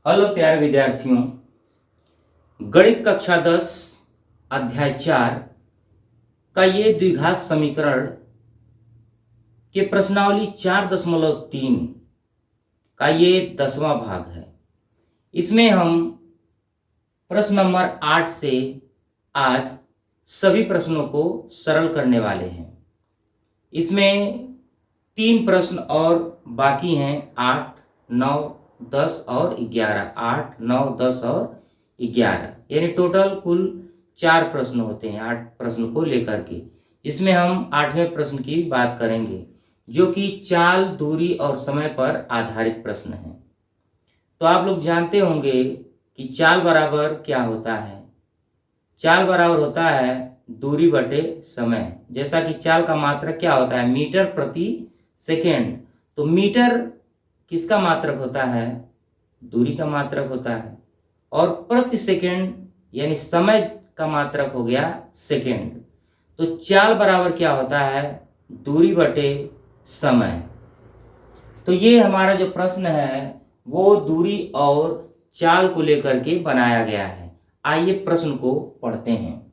Hello प्यारे विद्यार्थियों, गणित कक्षा 10 अध्याय 4 का ये द्विघात समीकरण के प्रश्नावली 4.3 का ये 10वां भाग है। इसमें हम प्रश्न नंबर 8 से आज सभी प्रश्नों को सरल करने वाले हैं। इसमें 3 प्रश्न और बाकी हैं, 8, 9, 10 और 11। 8, 9, 10 और 11 यानी टोटल कुल 4 प्रश्न होते हैं 8 प्रश्न को लेकर के, जिसमें हम 8वें प्रश्न की बात करेंगे जो कि चाल, दूरी और समय पर आधारित प्रश्न है। तो आप लोग जानते होंगे कि चाल बराबर क्या होता है। चाल बराबर होता है दूरी बटे समय। जैसा कि चाल का मात्रक क्या होता है, मीटर प्रति सेकेंड। तो मीटर किसका मात्रक होता है, दूरी का मात्रक होता है, और प्रति सेकेंड यानी समय का मात्रक हो गया सेकेंड। तो चाल बराबर क्या होता है, दूरी बटे समय। तो ये हमारा जो प्रश्न है वो दूरी और चाल को लेकर के बनाया गया है। आइए प्रश्न को पढ़ते हैं।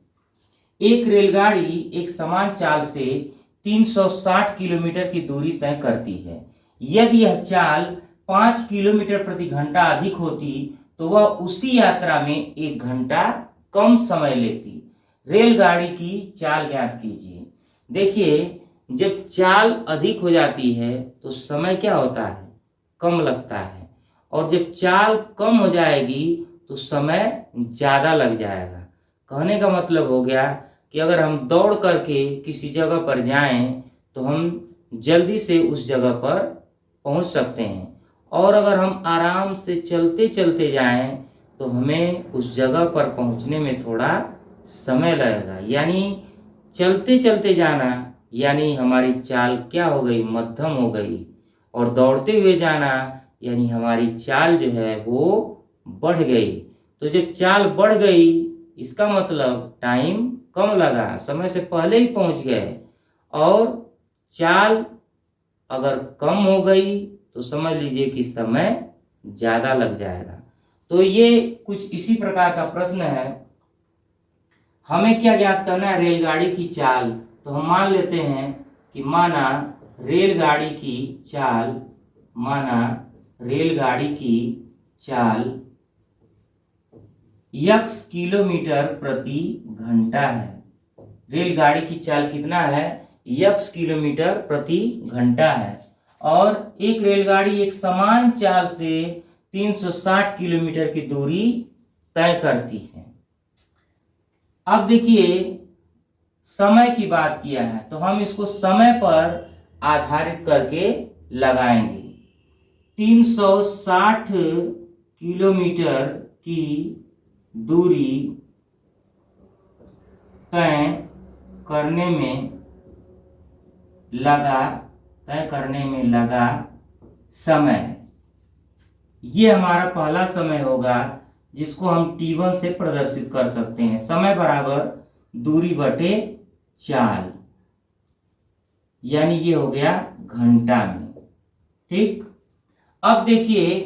एक रेलगाड़ी एक समान चाल से 360 किलोमीटर की दूरी तय करती है। यदि यह चाल 5 किलोमीटर प्रति घंटा अधिक होती तो वह उसी यात्रा में 1 घंटा कम समय लेती। रेलगाड़ी की चाल ज्ञात कीजिए। देखिए, जब चाल अधिक हो जाती है तो समय क्या होता है, कम लगता है, और जब चाल कम हो जाएगी तो समय ज़्यादा लग जाएगा। कहने का मतलब हो गया कि अगर हम दौड़ करके किसी जगह पर जाएं तो हम जल्दी से उस जगह पर पहुंच सकते हैं, और अगर हम आराम से चलते चलते जाएं तो हमें उस जगह पर पहुंचने में थोड़ा समय लगेगा। यानी चलते चलते जाना यानी हमारी चाल क्या हो गई, मध्यम हो गई, और दौड़ते हुए जाना यानी हमारी चाल जो है वो बढ़ गई। तो जब चाल बढ़ गई इसका मतलब टाइम कम लगा, समय से पहले ही पहुंच गए। और चाल अगर कम हो गई तो समझ लीजिए कि समय ज़्यादा लग जाएगा। तो ये कुछ इसी प्रकार का प्रश्न है। हमें क्या ज्ञात करना है, रेलगाड़ी की चाल। तो हम मान लेते हैं कि माना रेलगाड़ी की चाल, x किलोमीटर प्रति घंटा है। रेलगाड़ी की चाल कितना है, x किलोमीटर प्रति घंटा है। और एक रेलगाड़ी एक समान चाल से 360 किलोमीटर की दूरी तय करती है। अब देखिए, समय की बात किया है तो हम इसको समय पर आधारित करके लगाएंगे। 360 किलोमीटर की दूरी तय करने में लगा समय। ये हमारा पहला समय होगा जिसको हम t1 से प्रदर्शित कर सकते हैं। समय बराबर दूरी बटे चाल, यानी ये हो गया घंटा में। ठीक। अब देखिए,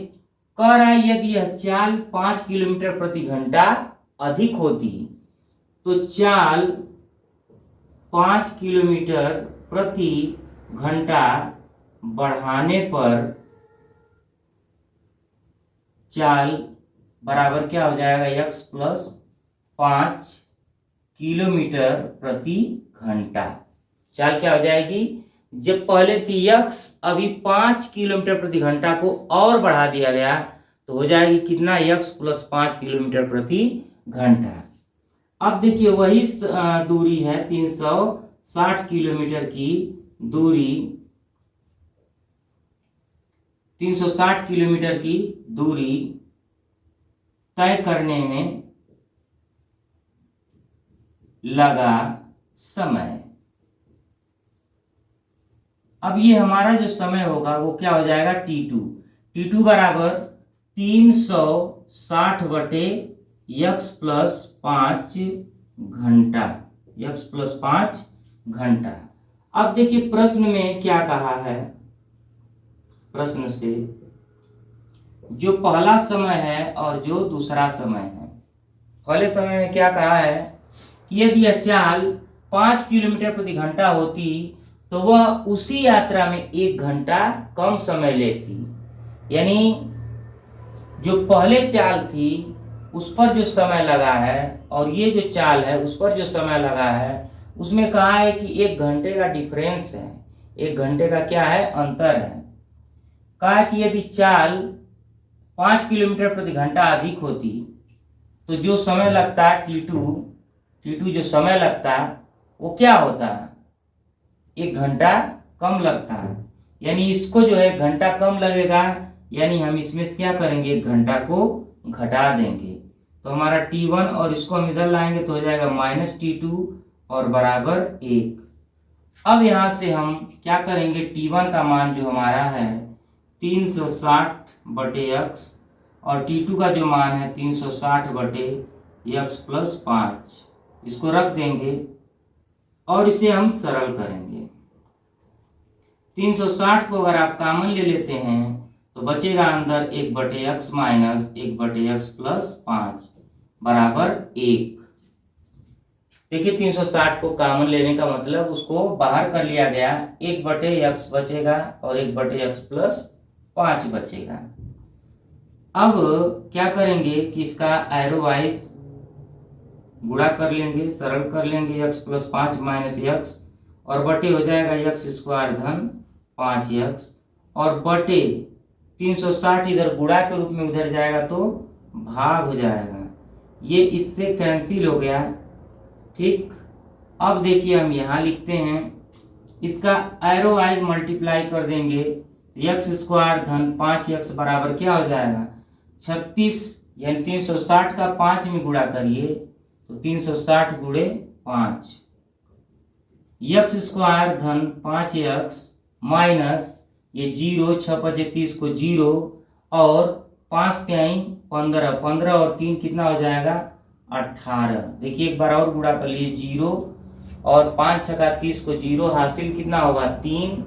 कह रहा है यदि यह चाल 5 किलोमीटर प्रति घंटा अधिक होती तो चाल 5 किलोमीटर प्रति घंटा बढ़ाने पर चाल बराबर क्या हो जाएगा, x प्लस 5 किलोमीटर प्रति घंटा। चाल क्या हो जाएगी, जब पहले थी x, अभी 5 किलोमीटर प्रति घंटा को और बढ़ा दिया गया तो हो जाएगी कितना, x प्लस 5 किलोमीटर प्रति घंटा। अब देखिए, वही दूरी है 360 किलोमीटर की दूरी, 360 किलोमीटर की दूरी तय करने में लगा समय। अब ये हमारा जो समय होगा वो क्या हो जाएगा, t2 बराबर 360 बटे x प्लस 5 घंटा, अब देखिए प्रश्न में क्या कहा है, प्रश्न से जो पहला समय है और जो दूसरा समय है। पहले समय में क्या कहा है कि यदि यह चाल 5 किलोमीटर प्रति घंटा होती तो वह उसी यात्रा में 1 घंटा कम समय लेती। यानी जो पहले चाल थी उस पर जो समय लगा है और ये जो चाल है उस पर जो समय लगा है, उसमें कहा है कि 1 घंटे का डिफरेंस है, 1 घंटे का क्या है, अंतर है। कहा कि यदि चाल 5 किलोमीटर प्रति घंटा अधिक होती तो जो समय लगता है T2 जो समय लगता है वो क्या होता है, 1 घंटा कम लगता है। यानी इसको जो है घंटा कम लगेगा, यानी हम इसमें से क्या करेंगे, 1 घंटा को घटा देंगे तो हमारा T1 और इसको हम इधर लाएंगे तो हो जाएगा -T2 और बराबर 1। अब यहां से हम क्या करेंगे, T1 का मान जो हमारा है 360/x और T2 का जो मान है 360/x प्लस 5, इसको रख देंगे और इसे हम सरल करेंगे। 360 को अगर आप कॉमन ले लेते हैं तो बचेगा अंदर 1/x माइनस 1/x प्लस 5 बराबर 1। देखिए 360 को कॉमन लेने का मतलब उसको बाहर कर लिया गया, 1/x बचेगा और 1/x प्लस 5 बचेगा। अब क्या करेंगे कि इसका एरो वाइज गुणा कर लेंगे, सरल कर लेंगे, x प्लस 5 माइनस x और बटे हो जाएगा x स्क्वायर धन 5x और बटे 360 इधर गुणा के रूप में उधर जाएगा तो भाग हो जाएगा, ये इससे कैंसिल हो गया। ठीक, अब देखिए हम यहाँ लिखते हैं, इसका एरो वाइज मल्टीप्लाई कर देंगे, x स्क्वायर धन 5x बराबर क्या हो जाएगा 36, यानी 360 का 5 में गुणा करिए तो 360 गुणे 5, x स्क्वायर धन 5x माइनस ये 0, 6×5 को 0 और 5×3 15 और 3 कितना हो जाएगा 18। देखिए एक बार और गुणा कर लीजिए, 0 और 5×6 को 0 हासिल कितना होगा 3।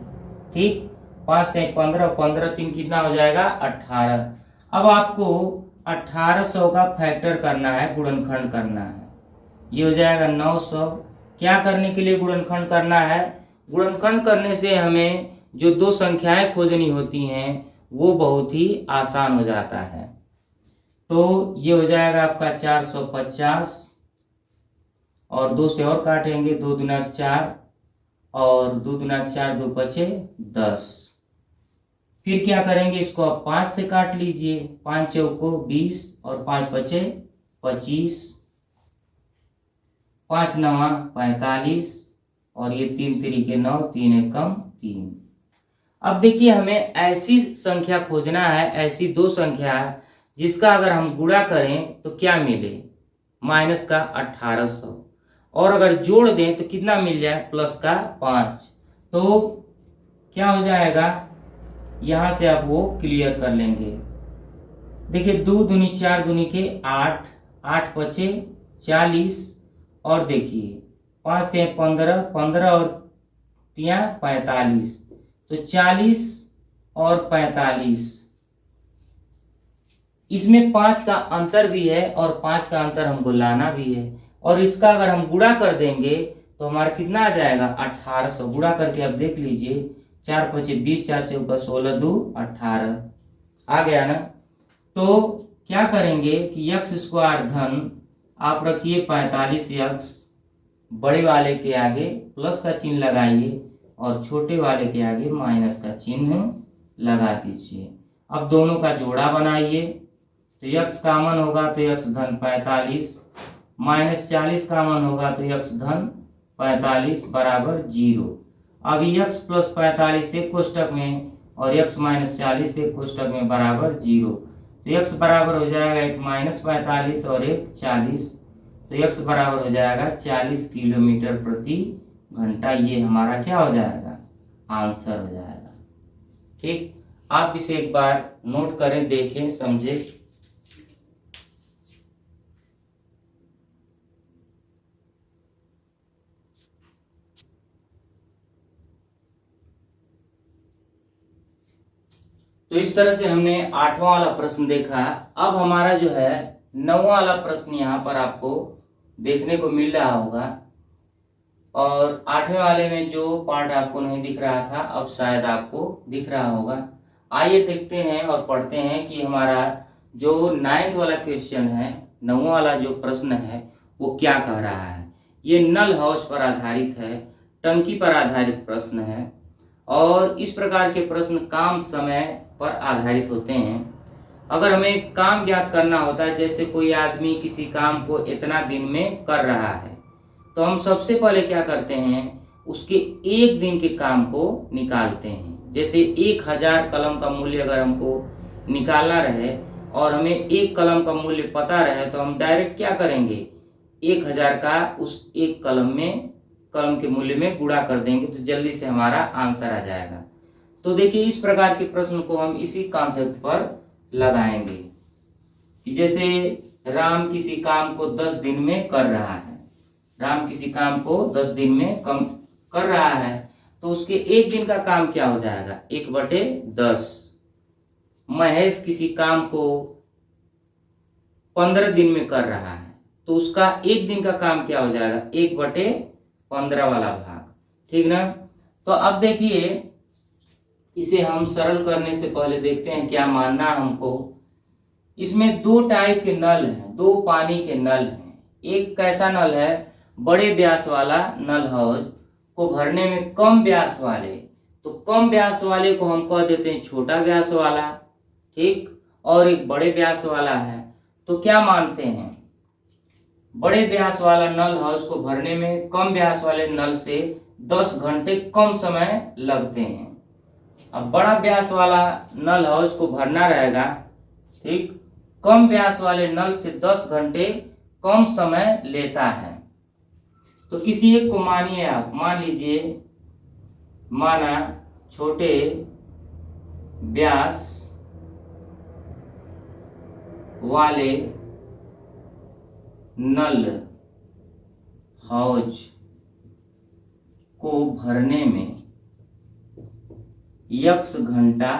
ठीक, 5×3 15 3 कितना हो जाएगा 18। अब आपको 1800 का फैक्टर करना है, गुणनखंड करना है, ये हो जाएगा 900। क्या करने के लिए गुणनखंड करना है, गुणनखंड करने से हमें जो दो संख्याएं खोजनी होती हैं वो बहुत ही आसान हो जाता है। तो ये हो जाएगा आपका 450 और 2 से और काटेंगे, 2 दूना 4 और 2 दूना 4 2 पचे 10। फिर क्या करेंगे, इसको आप 5 से काट लीजिए, 5 चौको 20 और 5 पचे 25, 5 नवा 45 और ये 3 तिरिके 9, 3 एकम 3। अब देखिए हमें ऐसी संख्या खोजना है, ऐसी दो संख्या जिसका अगर हम गुणा करें तो क्या मिले, माइनस का 1800 और अगर जोड़ दें तो कितना मिल जाए, प्लस का 5। तो क्या हो जाएगा, यहां से आप वो क्लियर कर लेंगे। देखिए 2 दूनी 4 दूनी के 8, 8 पचे 40 और देखिए 5 ते 15, 15 और 3 45, तो 40 और 45, इसमें 5 का अंतर भी है और 5 का अंतर हमको लाना भी है और इसका अगर हम गुणा कर देंगे तो हमारा कितना आ जाएगा 1800। गुणा करके आप देख लीजिए, 4 पचे 20, 4 चौका 16, 2 18 आ गया ना। तो क्या करेंगे कि x स्क्वायर धन आप रखिए 45x, बड़े वाले के आगे प्लस का चिन्ह लगाइए और छोटे वाले के आगे माइनस का चिन्ह लगा दीजिए। अब दोनों का जोड़ा बनाइए, तो x कॉमन होगा तो x धन 45 माइनस 40 कॉमन होगा तो x धन 45 बराबर 0। अब x प्लस 45 एक कोष्टक में और x माइनस 40 एक कोष्टक में बराबर 0, तो x बराबर हो जाएगा एक -45 और एक 40, तो x बराबर हो जाएगा 40 किलोमीटर प्रति घंटा। ये हमारा क्या हो जाएगा, आंसर हो जाएगा। ठीक, आप इसे एक बार नोट करें, देखें, समझें। तो इस तरह से हमने 8वां वाला प्रश्न देखा। अब हमारा जो है 9वां वाला प्रश्न यहाँ पर आपको देखने को मिल रहा होगा, और 8वें वाले में जो पार्ट आपको नहीं दिख रहा था अब शायद आपको दिख रहा होगा। आइए देखते हैं और पढ़ते हैं कि हमारा जो 9th वाला क्वेश्चन है, 9वां वाला जो प्रश्न है वो क्या कह रहा है। ये नल हाउस पर आधारित है, टंकी पर आधारित प्रश्न है, और इस प्रकार के प्रश्न काम समय पर आधारित होते हैं। अगर हमें काम ज्ञात करना होता है, जैसे कोई आदमी किसी काम को इतना दिन में कर रहा है, तो हम सबसे पहले क्या करते हैं, उसके एक दिन के काम को निकालते हैं। जैसे 1000 कलम का मूल्य अगर हमको निकालना रहे और हमें एक कलम का मूल्य पता रहे, तो हम डायरेक्ट क्या करेंगे, 1000 का उस एक कलम के मूल्य में गुणा कर देंगे, तो जल्दी से हमारा आंसर आ जाएगा। तो देखिए इस प्रकार के प्रश्न को हम इसी कॉन्सेप्ट पर लगाएंगे कि जैसे राम किसी काम को 10 दिन में कर रहा है, राम किसी काम को 10 दिन में कम कर रहा है, तो उसके एक दिन का काम क्या हो जाएगा, 1/10। महेश किसी काम को 15 दिन में कर रहा है, तो उसका एक दिन का काम क्या हो जाएगा, 1/15 वाला भाग। ठीक ना। तो अब देखिए इसे हम सरल करने से पहले देखते हैं क्या मानना है हमको। इसमें 2 टाइप के नल हैं, 2 पानी के नल हैं। एक कैसा नल है, बड़े व्यास वाला नल हाउस को भरने में कम व्यास वाले, तो कम व्यास वाले को हम कह देते हैं छोटा व्यास वाला, ठीक। और एक बड़े व्यास वाला है, तो क्या मानते हैं, बड़े व्यास वाला नल हाउस को भरने में कम व्यास वाले नल से 10 घंटे कम समय लगते हैं। अब बड़ा व्यास वाला नल हाउस को भरना रहेगा, ठीक, कम व्यास वाले नल से 10 घंटे कम समय लेता है। तो किसी एक को मानिए आप, मान लीजिए, माना छोटे व्यास वाले नल हाउस को भरने में x घंटा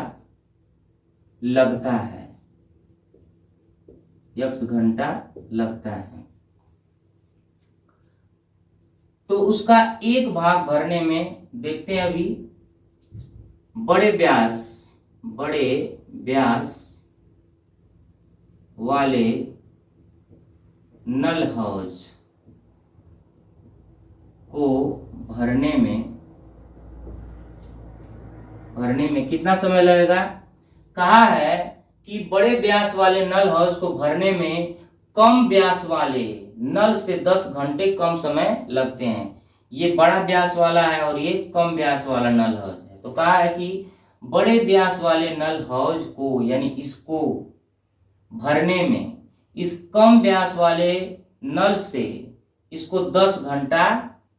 लगता है, x घंटा लगता है, तो उसका एक भाग भरने में देखते हैं अभी बड़े व्यास वाले नल हाउस को भरने में कितना समय लगेगा। कहा है कि बड़े व्यास वाले नल हाउस को भरने में कम व्यास वाले नल से 10 घंटे कम समय लगते हैं। ये बड़ा व्यास वाला है और ये कम व्यास वाला नल हाउस है। तो कहा है कि बड़े व्यास वाले नल हाउस को, यानी इसको भरने में इस कम व्यास वाले नल से इसको 10 घंटा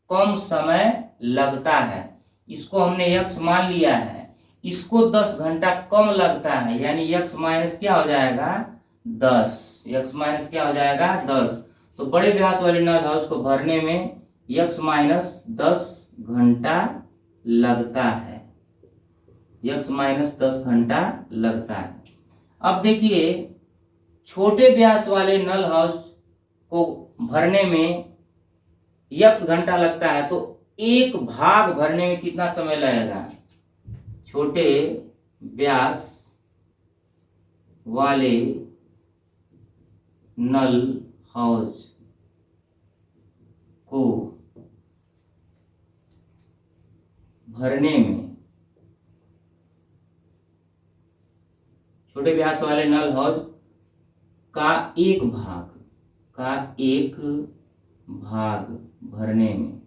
कम समय लगता है। इसको हमने x मान लिया है, इसको 10 घंटा कम लगता है, यानी x माइनस क्या हो जाएगा, 10। x माइनस क्या हो जाएगा, 10। तो बड़े व्यास वाले नल हाउस को भरने में x माइनस 10 घंटा लगता है, x माइनस 10 घंटा लगता है। अब देखिए छोटे व्यास वाले नल हाउस को भरने में x घंटा लगता है, तो एक भाग भरने में कितना समय लगेगा। छोटे व्यास वाले नल हाउस को भरने में, छोटे व्यास वाले नल हाउस का एक भाग भरने में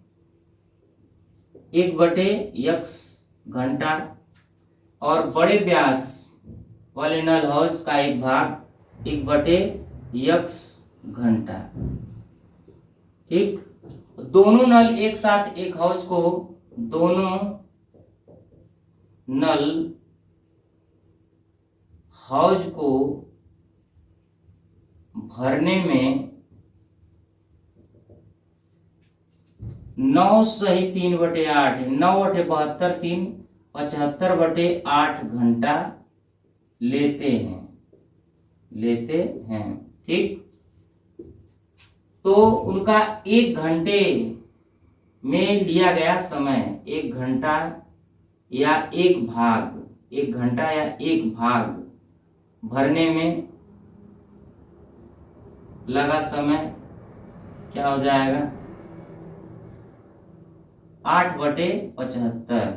1/x घंटा, और बड़े व्यास वाले नल हाउस का एक भाग 1/x घंटा, ठीक। दोनों नल एक साथ एक हाउस को, दोनों नल हाउस को भरने में 9 सही 3/8, 9 × 72 3 75/8 घंटा लेते हैं। ठीक, तो उनका 1 घंटे में लिया गया समय, 1 घंटा या 1 भाग भरने में लगा समय क्या हो जाएगा? 8/75।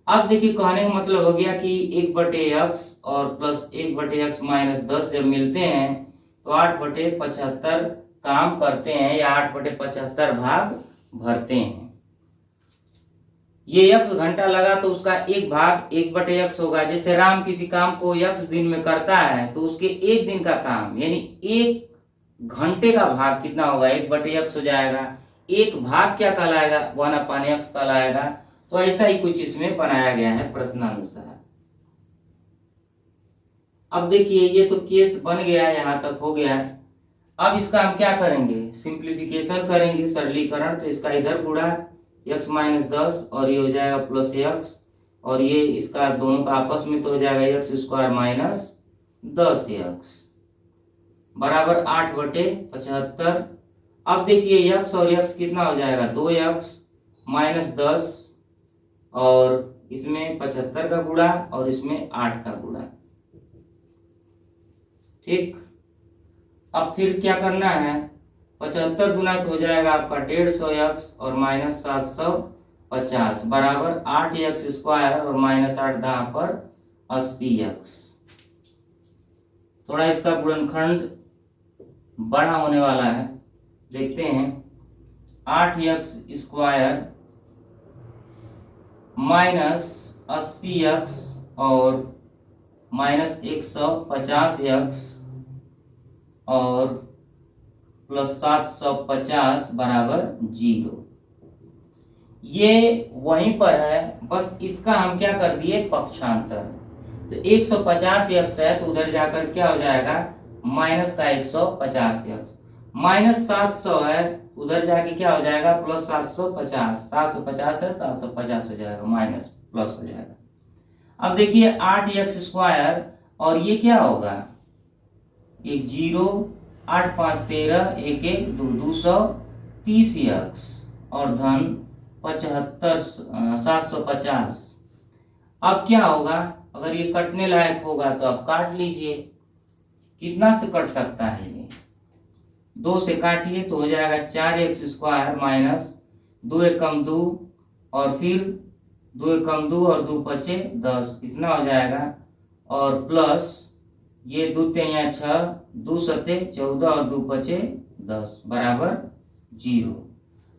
अब देखिए कहने का मतलब हो गया कि 1/x और प्लस 1/x माइनस 10 जब मिलते हैं तो 8/75 काम करते हैं या 8/75 भाग भरते हैं। ये x घंटा लगा तो उसका 1 भाग 1/x होगा। जैसे राम किसी काम को x दिन में करता है तो उसके 1 दिन का काम यानी 1 घंटे का भाग कितना होगा? 1/x हो जाएगा। 1 भाग क्या कहलाएगा? 1/x कहलाएगा। तो ऐसा ही कुछ इसमें बनाया गया है प्रश्नानुसार। अब देखिए ये तो केस बन गया, यहां तक हो गया। अब इसका हम क्या करेंगे? सिंप्लीफिकेशन करेंगे, सरलीकरण। तो इसका इधर गुणा x माइनस 10 और ये हो जाएगा प्लस x, और ये इसका दोनों का आपस में तो हो जाएगा x² माइनस 10x बराबर 8/75। अब देखिए x और x कितना हो जाएगा? 2x माइनस 10 और इसमें 75 का गुणा और इसमें 8 का गुणा। ठीक, अब फिर क्या करना है? 75 गुना हो जाएगा आपका 150x और माइनस 750 बराबर 8x² और माइनस 8 दां पर 80x। थोड़ा इसका गुणनखंड बड़ा होने वाला है, देखते हैं। 8x² माइनस 80x और माइनस 150x और प्लस 750 बराबर 0। ये वहीं पर है, बस इसका हम क्या कर दिए? पक्षांतर। तो 150x है तो उधर जाकर क्या हो जाएगा? माइनस का 150x। माइनस 700 है उधर जाके क्या हो जाएगा? प्लस 750। 750 है 750 हो जाएगा, माइनस प्लस हो जाएगा। अब देखिए 8x² और ये क्या होगा? 1 0, 8 5 13, 1 1 2 230x और धन 75 750। अब क्या होगा? अगर ये कटने लायक होगा तो आप काट लीजिए। कितना से कट सकता है? ये 2 से काटिए तो हो जाएगा 4x² माइनस 2 एकम 2 और फिर 2 एकम 2 और 2 पचे 10, कितना हो जाएगा? और प्लस ये 2 3 6, 2 सते 14 और 2 पचे 10 बराबर 0।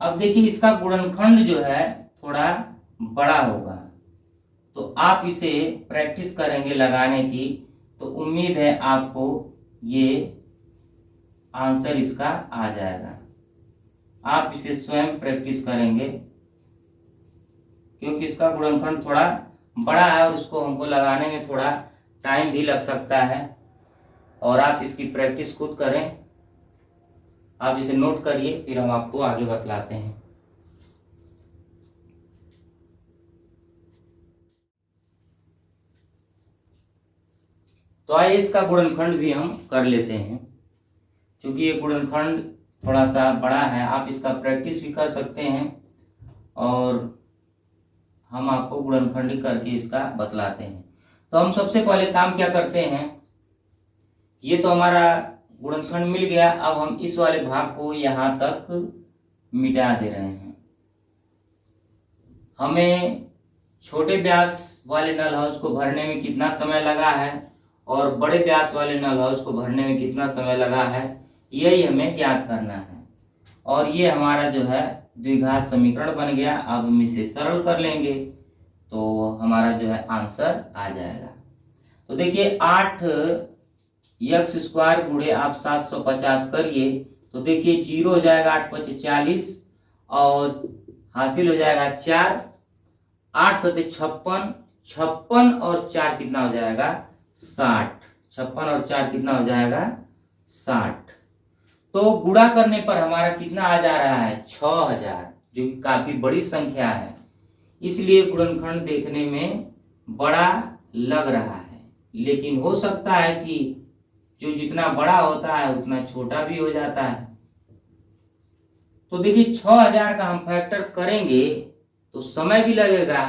अब देखिए इसका गुणनखंड जो है थोड़ा बड़ा होगा, तो आप इसे प्रैक्टिस करेंगे लगाने की, तो उम्मीद है आपको ये आंसर इसका आ जाएगा। आप इसे स्वयं प्रैक्टिस करेंगे क्योंकि इसका गुणनखंड थोड़ा बड़ा है और उसको हमको लगाने में थोड़ा टाइम भी लग सकता है। और आप इसकी प्रैक्टिस खुद करें, आप इसे नोट करिए, फिर हम आपको आगे बतलाते हैं। तो आइए इसका गुणनखंड भी हम कर लेते हैं। क्योंकि ये गुणनखंड थोड़ा सा बड़ा है, आप इसका प्रैक्टिस भी कर सकते हैं और हम आपको गुणनखंड करके इसका बतलाते हैं। तो हम सबसे पहले काम क्या करते हैं? ये तो हमारा गुणनखंड मिल गया। अब हम इस वाले भाग को यहां तक मिटा दे रहे हैं। हमें छोटे व्यास वाले नल हाउस को भरने में कितना समय लगा है और बड़े व्यास वाले नल हाउस को भरने में कितना समय लगा है, यही हमें ज्ञात करना है। और ये हमारा जो है द्विघात समीकरण बन गया। अब हम इसे सरल कर लेंगे तो हमारा जो है आंसर आ जाएगा। तो देखिए 8x² गुणे आप 750 करिए तो देखिए 0 हो जाएगा 8 5 40 और हासिल हो जाएगा 4, 8 7 56, 56 और 4 कितना हो जाएगा? 60। 56 और 4 कितना हो जाएगा? 60। तो गुणा करने पर हमारा कितना आ जा रहा है? 6000, जो कि काफी बड़ी संख्या है, इसलिए गुणनखंड देखने में बड़ा लग रहा है। लेकिन हो सकता है कि जो जितना बड़ा होता है उतना छोटा भी हो जाता है। तो देखिए 6000 का हम फैक्टर करेंगे तो समय भी लगेगा,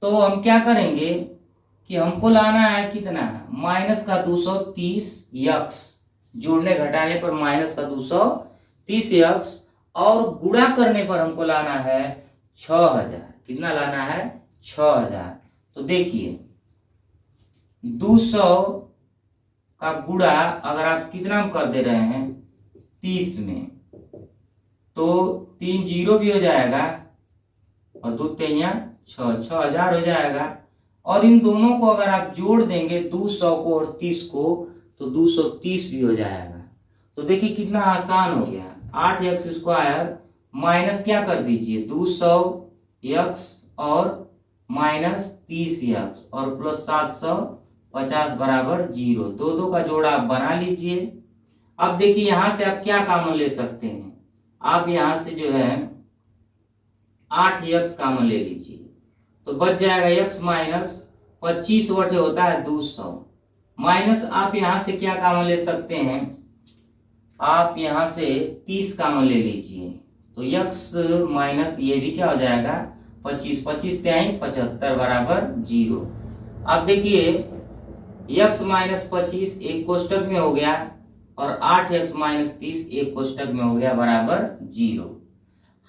तो हम क्या करेंगे कि हमको लाना है कितना, माइनस का 230 यक्स, जोड़ने घटाने पर माइनस का 230 यक्स, और गुणा करने पर हमको लाना है 6000। कितना लाना है, 6000। तो देखिए 200 का गुणा अगर आप कितना में कर दे रहे हैं, 30 में, तो 3 जीरो भी हो जाएगा और 2 3 6, 6000 हो जाएगा। और इन दोनों को अगर आप जोड़ देंगे 200 को और 30 को, तो 230 भी हो जाएगा। तो देखिए कितना आसान हो गया। 8x² माइनस क्या कर दीजिए 200x और माइनस 30x और प्लस 750 बराबर 0। दो का जोड़ा आप बना लीजिए। अब देखिए यहां से आप क्या कॉमन ले सकते हैं, आप यहां से जो है 8x कॉमन ले लीजिए, तो बच जाएगा x माइनस 25 बटे होता है 200, माइनस आप यहां से क्या कॉमन ले सकते हैं, आप यहां से 30 कॉमन ले लीजिए, तो x माइनस ये भी क्या हो जाएगा 25, 25 तिहाई 75 बराबर 0। अब देखिए x माइनस 25 एक कोष्टक में हो गया और 8x माइनस 30 एक कोष्टक में हो गया बराबर 0।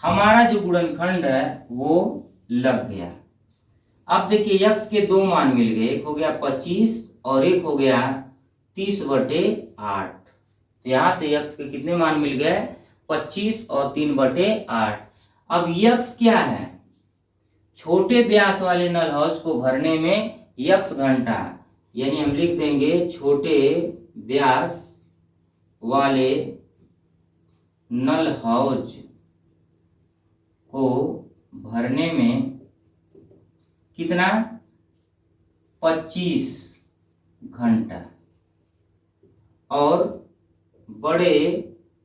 हमारा जो गुणनखंड है वो लग गया। अब देखिए x के दो मान मिल गए, एक हो गया 25 और एक हो गया 30 बटे 8। तो यहां से x के कितने मान मिल गए, 25 और 3 बटे 8। अब x क्या है, छोटे व्यास वाले नल हौज को भरने में x घंटा, यानी हम लिख देंगे छोटे व्यास वाले नल हौज को भरने में कितना, 25 घंटा, और बड़े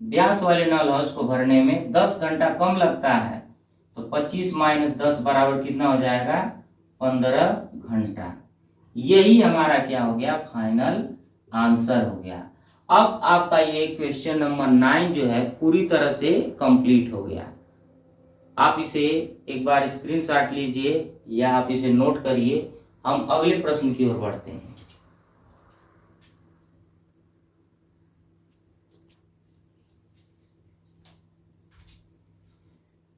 व्यास वाले नल हौज को भरने में 10 घंटा कम लगता है, तो 25 माइनस 10 बराबर कितना हो जाएगा, 15 घंटा। यही हमारा क्या हो गया, फाइनल आंसर हो गया। अब आपका ये क्वेश्चन नंबर 9 जो है पूरी तरह से कंप्लीट हो गया। आप इसे एक बार स्क्रीनशॉट लीजिए या आप इसे नोट करिए। हम अगले प्रश्न की ओर बढ़ते हैं।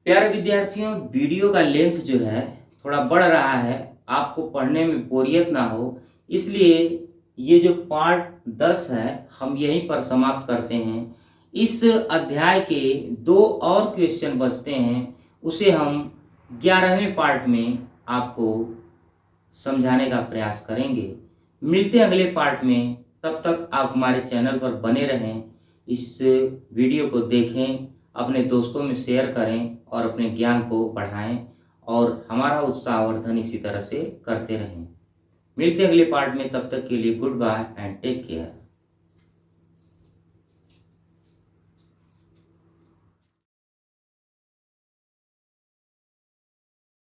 प्यारे विद्यार्थियों, वीडियो का लेंथ जो है थोड़ा बढ़ रहा है, आपको पढ़ने में बोरियत ना हो, इसलिए ये जो पार्ट 10 है हम यहीं पर समाप्त करते हैं। इस अध्याय के 2 और क्वेश्चन बचते हैं, उसे हम 11वें पार्ट में आपको समझाने का प्रयास करेंगे। मिलते हैं अगले पार्ट में, तब तक आप हमारे चैनल पर बने रहें, इस वीडियो को देखें, अपने दोस्तों में शेयर करें और अपने ज्ञान को बढ़ाएं और हमारा उत्साहवर्धन इसी तरह से करते रहें। मिलते हैं अगले पार्ट में, तब तक के लिए goodbye and take care.